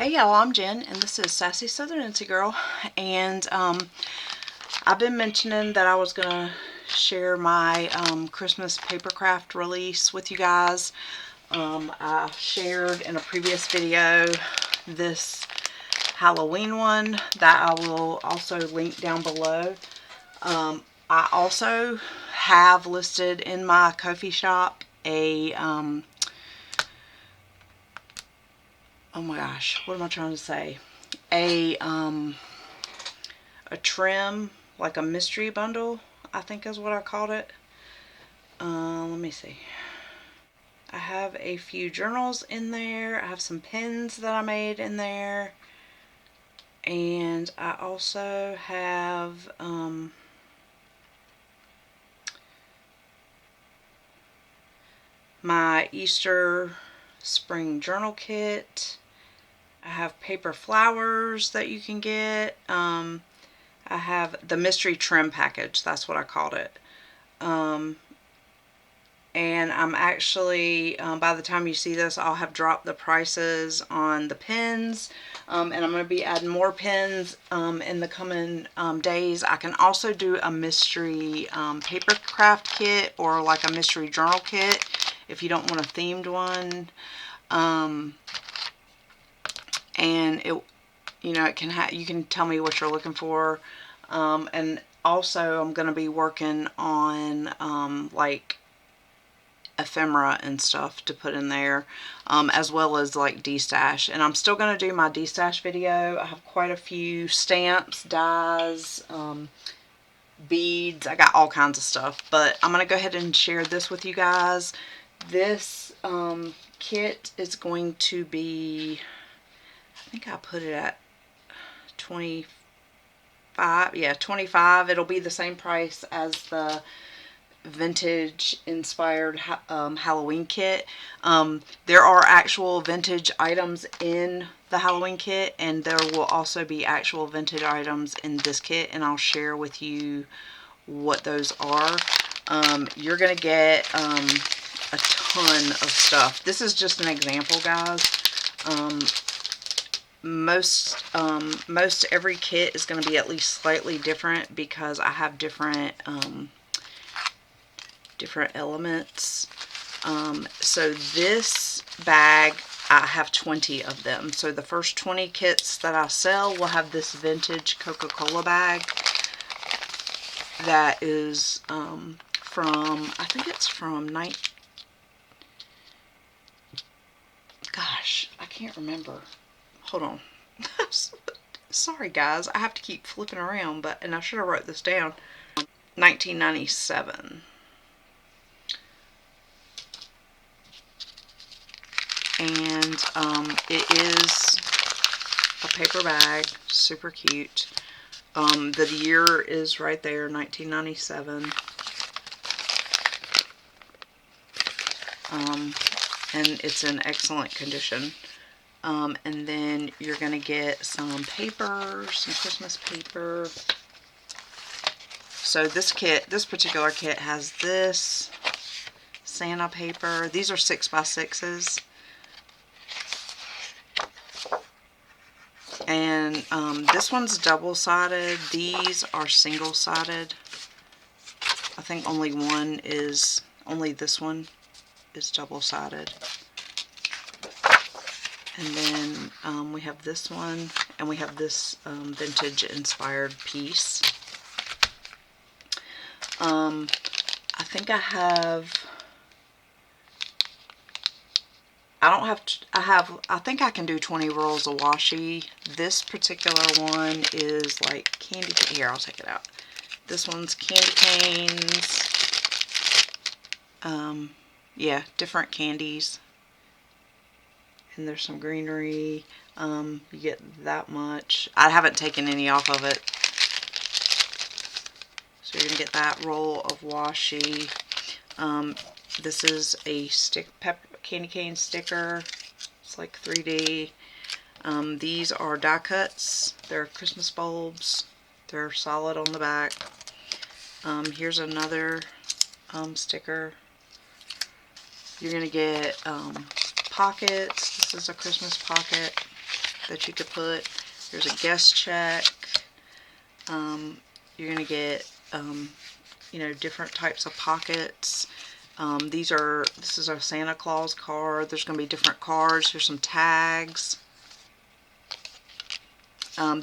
Hey y'all, I'm Jen, and this is Sassy Southern Nancy Girl, and I've been mentioning that I was going to share my Christmas paper craft release with you guys. I shared in a previous video this Halloween one that I will also link down below. I also have listed in my Ko-fi shop a oh my gosh, what am I trying to say? A trim, like a mystery bundle, I think is what I called it. Let me see. I have a few journals in there. I have some pins that I made in there. And I also have my Easter spring journal kit. I have paper flowers that you can get. I have the mystery trim package. That's what I called it. And I'm actually, by the time you see this, I'll have dropped the prices on the pins. And I'm going to be adding more pins in the coming days. I can also do a mystery paper craft kit or like a mystery journal kit if you don't want a themed one. And it, you know, it can you can tell me what you're looking for. And also I'm going to be working on like ephemera and stuff to put in there, as well as like destash. And I'm still going to do my destash video. I have quite a few stamps, dies, beads. I got all kinds of stuff, but I'm going to go ahead and share this with you guys. This kit is going to be, I think I put it at 25. Yeah, 25. It'll be the same price as the vintage inspired Halloween kit. There are actual vintage items in the Halloween kit, and there will also be actual vintage items in this kit, and I'll share with you what those are. You're gonna get a ton of stuff. This is just an example, guys. Most every kit is going to be at least slightly different because I have different elements. So this bag, I have 20 of them. So the first 20 kits that I sell will have this vintage Coca-Cola bag that is from, I think it's from gosh, I can't remember. Hold on. Sorry guys, I have to keep flipping around, and I should have wrote this down. 1997. And it is a paper bag, super cute. The year is right there, 1997. And it's in excellent condition. And then you're going to get some paper, some Christmas paper. So this particular kit has this Santa paper. These are 6x6s. And this one's double-sided. These are single-sided. I think only this one is double-sided. And then we have this one, and we have this vintage inspired piece. I think I think I can do 20 rolls of washi. This particular one is like candy cane. Here, I'll take it out. This one's candy canes. Yeah, different candies. And there's some greenery. You get that much. I haven't taken any off of it. So you're going to get that roll of washi. This is a candy cane sticker. It's like 3D. These are die cuts. They're Christmas bulbs. They're solid on the back. Here's another sticker. You're going to get pockets. This is a Christmas pocket. that you could put. There's a guest check. You're going to get, you know, different types of pockets. This is a Santa Claus card. There's going to be different cards. Here's some tags.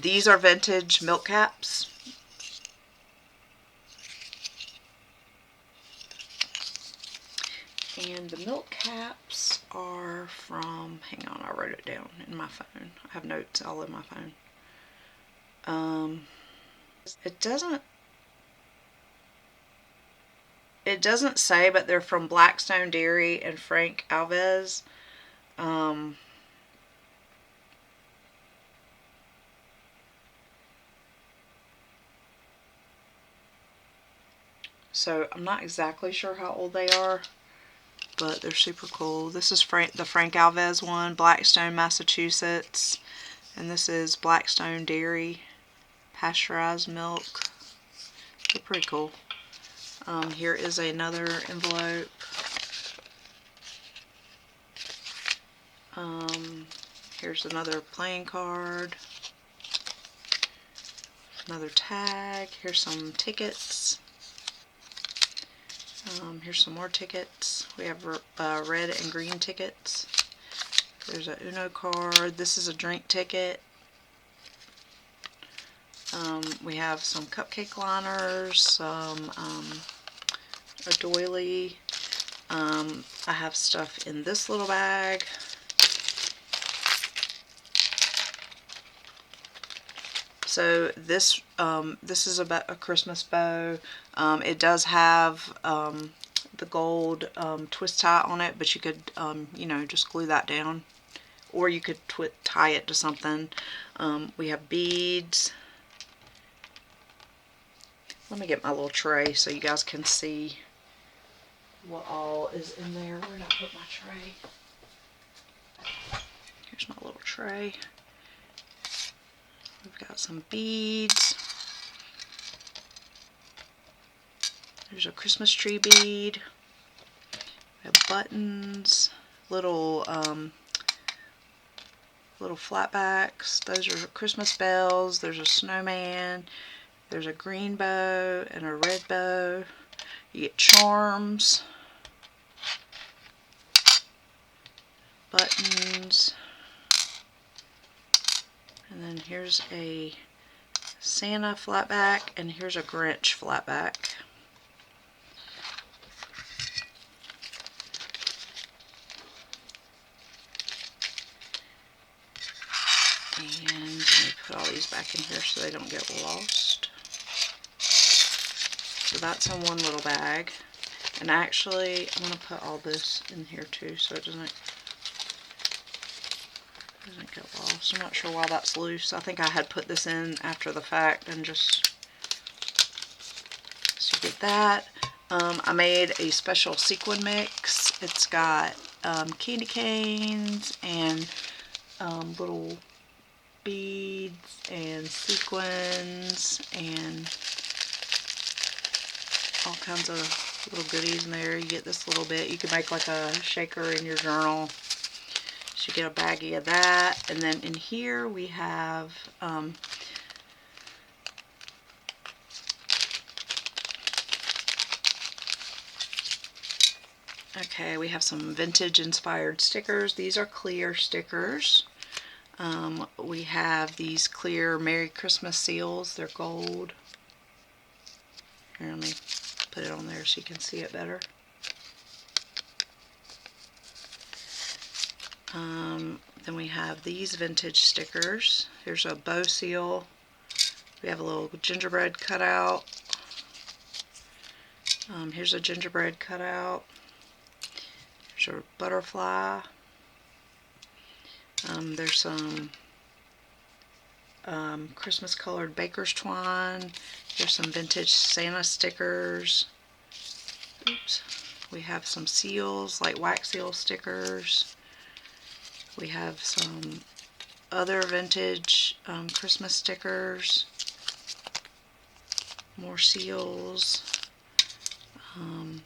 These are vintage milk caps. And the milk caps are from, hang on, I wrote it down in my phone. I have notes all in my phone. It doesn't say, but they're from Blackstone Dairy and Frank Alves. So I'm not exactly sure how old they are, but they're super cool. This is the Frank Alves one, Blackstone, Massachusetts. And this is Blackstone Dairy, pasteurized milk. They're pretty cool. Here is another envelope. Here's another playing card. Another tag. Here's some tickets. Here's some more tickets. We have red and green tickets. There's a Uno card. This is a drink ticket. We have some cupcake liners, some a doily. I have stuff in this little bag. So this is about a Christmas bow. It does have the gold twist tie on it, but you could you know, just glue that down, or you could tie it to something. We have beads. Let me get my little tray so you guys can see what all is in there. Where did I put my tray? Here's my little tray. We've got some beads. There's a Christmas tree bead. We have buttons, little flatbacks. Those are Christmas bells. There's a snowman. There's a green bow and a red bow. You get charms, buttons, and then here's a Santa flatback, and here's a Grinch flatback. And let me put all these back in here so they don't get lost. So that's in one little bag. And actually, I'm going to put all this in here too so it doesn't get lost. I'm not sure why that's loose. I think I had put this in after the fact and just, so you get that. I made a special sequin mix. It's got candy canes and little beads and sequins and all kinds of little goodies in there. You get this little bit. You can make like a shaker in your journal. So you get a baggie of that. And then in here we have okay, we have some vintage inspired stickers. These are clear stickers. We have these clear Merry Christmas seals. They're gold. Here, let me put it on there so you can see it better. Then we have these vintage stickers. Here's a bow seal. We have a little gingerbread cutout. Here's a gingerbread cutout. Here's a butterfly. There's some Christmas colored baker's twine. There's some vintage Santa stickers. Oops. We have some seals, like wax seal stickers. We have some other vintage Christmas stickers. More seals.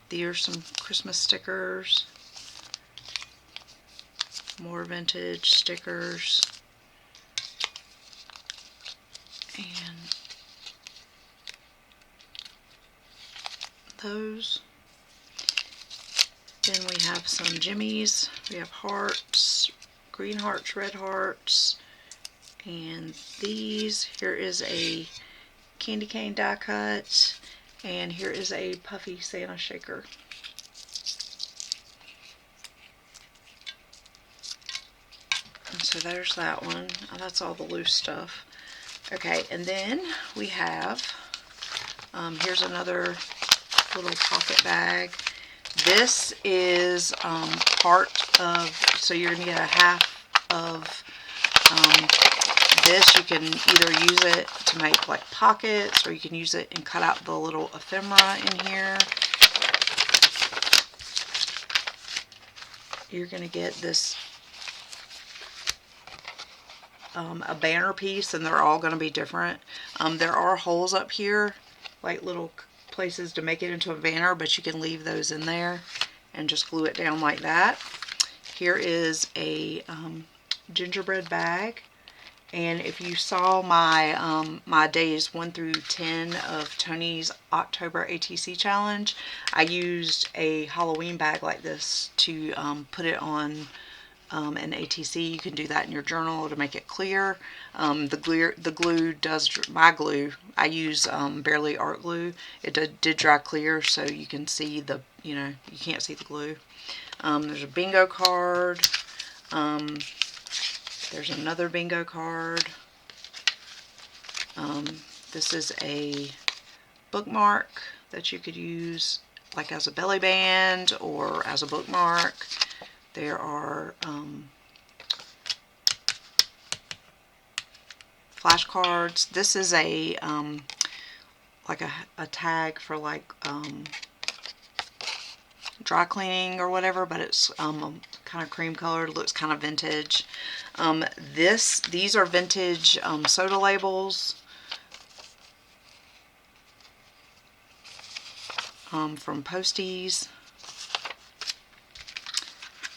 These are some Christmas stickers. More vintage stickers. those. Then we have some jimmies. We have hearts, green hearts, red hearts, and these. Here is a candy cane die cut, and here is a puffy Santa shaker. And so there's that one. Oh, that's all the loose stuff. Okay, and then we have, here's another little pocket bag. This is part of, so you're going to get a half of this. You can either use it to make like pockets, or you can use it and cut out the little ephemera in here. You're going to get this a banner piece, and they're all going to be different. There are holes up here, like little places to make it into a banner, but you can leave those in there and just glue it down like that. Here is a gingerbread bag, and if you saw my my days 1 through 10 of Tony's October ATC challenge, I used a Halloween bag like this to put it on an ATC. You can do that in your journal to make it clear. The glue does, my glue, I use Barely Art glue. It did dry clear, so you can see the, you know, you can't see the glue. There's a bingo card. There's another bingo card. This is a bookmark that you could use like as a belly band or as a bookmark. There are flashcards. This is a like a tag for like dry cleaning or whatever, but it's kind of cream colored, looks kind of vintage. These are vintage soda labels from Posties.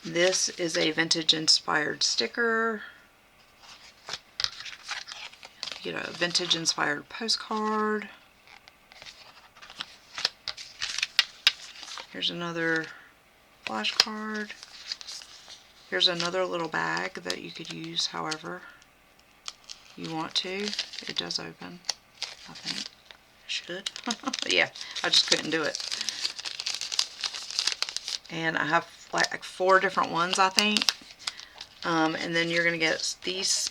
This is a vintage inspired sticker. You get a vintage inspired postcard. Here's another flashcard. Here's another little bag that you could use however you want to. It does open, I think. It should. Yeah, I just couldn't do it. And I have like 4 different ones, I think. And then you're going to get these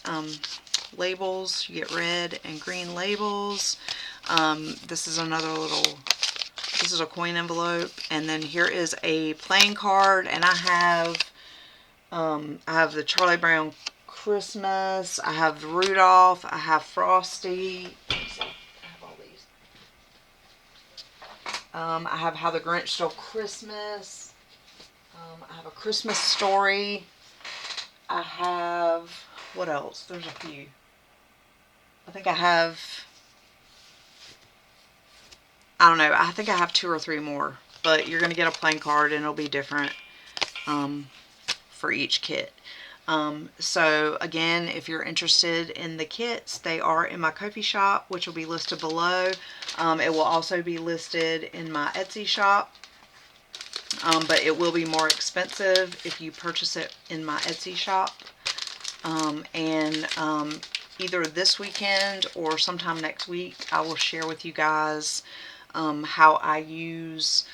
labels. You get red and green labels. This is another little, this is a coin envelope. And then here is a playing card, and I have the Charlie Brown Christmas, I have Rudolph, I have Frosty. Let's see, I have all these. I have How the Grinch Stole Christmas. I have A Christmas Story. I have, what else? There's a few. I think I have, I don't know, I think I have 2 or 3 more. But you're going to get a playing card, and it'll be different for each kit. So again, if you're interested in the kits, they are in my Ko-fi shop, which will be listed below. It will also be listed in my Etsy shop. But it will be more expensive if you purchase it in my Etsy shop. Either this weekend or sometime next week, I will share with you guys how I use,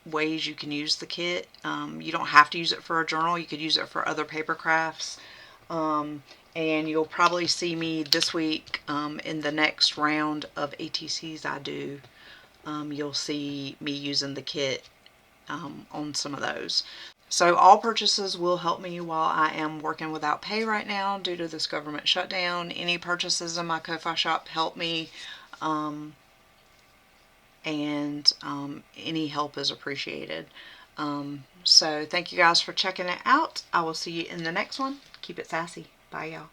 ways you can use the kit. You don't have to use it for a journal. You could use it for other paper crafts. And you'll probably see me this week in the next round of ATCs I do. You'll see me using the kit on some of those. So all purchases will help me while I am working without pay right now due to this government shutdown. Any purchases in my Ko-fi shop help me, and any help is appreciated. So thank you guys for checking it out. I will see you in the next one. Keep it sassy. Bye, y'all.